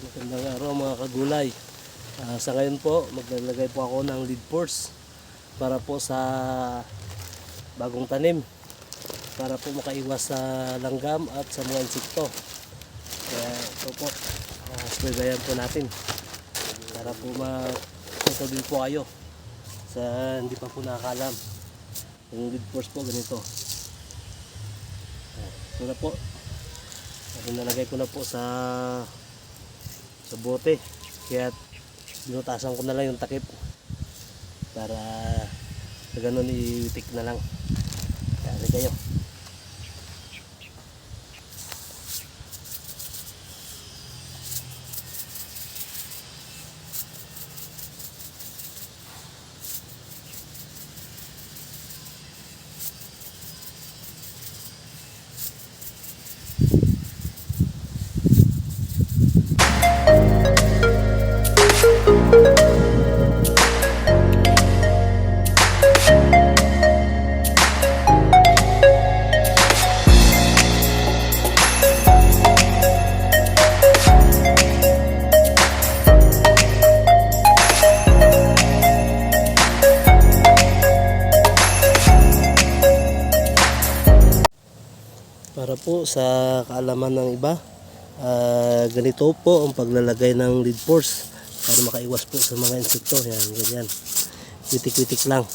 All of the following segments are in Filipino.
Magandang araw mga kagulay. Sa ngayon po, maglalagay po ako ng lead force para po sa bagong tanim, para po makaiwas sa langgam at sa mga insekto. Kaya ito po, spraygayan po natin para po makita din po kayo sa hindi pa po nakakalam. Yung lead force po ganito. Ito na po, nalagay ko na po sa bote, kaya binutasan ko na lang yung takip para sa ganun itik na lang. Kaya kayo. Para po sa kaalaman ng iba, ganito po ang paglalagay ng lead force para makaiwas po sa mga insekto. Yan, ganyan. Witik-witik lang.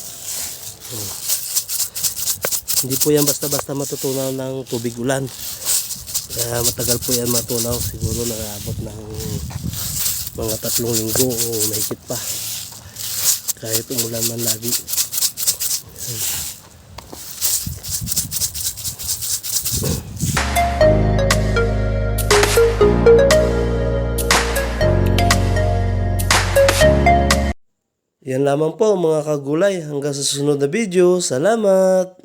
Hindi po yan basta-basta matutunaw ng tubig ulan. Matagal po yan matunaw. Siguro nakaabot ng mga 3 linggo o mahigit pa. Kahit umulan man lagi. Yan lamang po mga kagulay. Hanggang sa susunod na video. Salamat!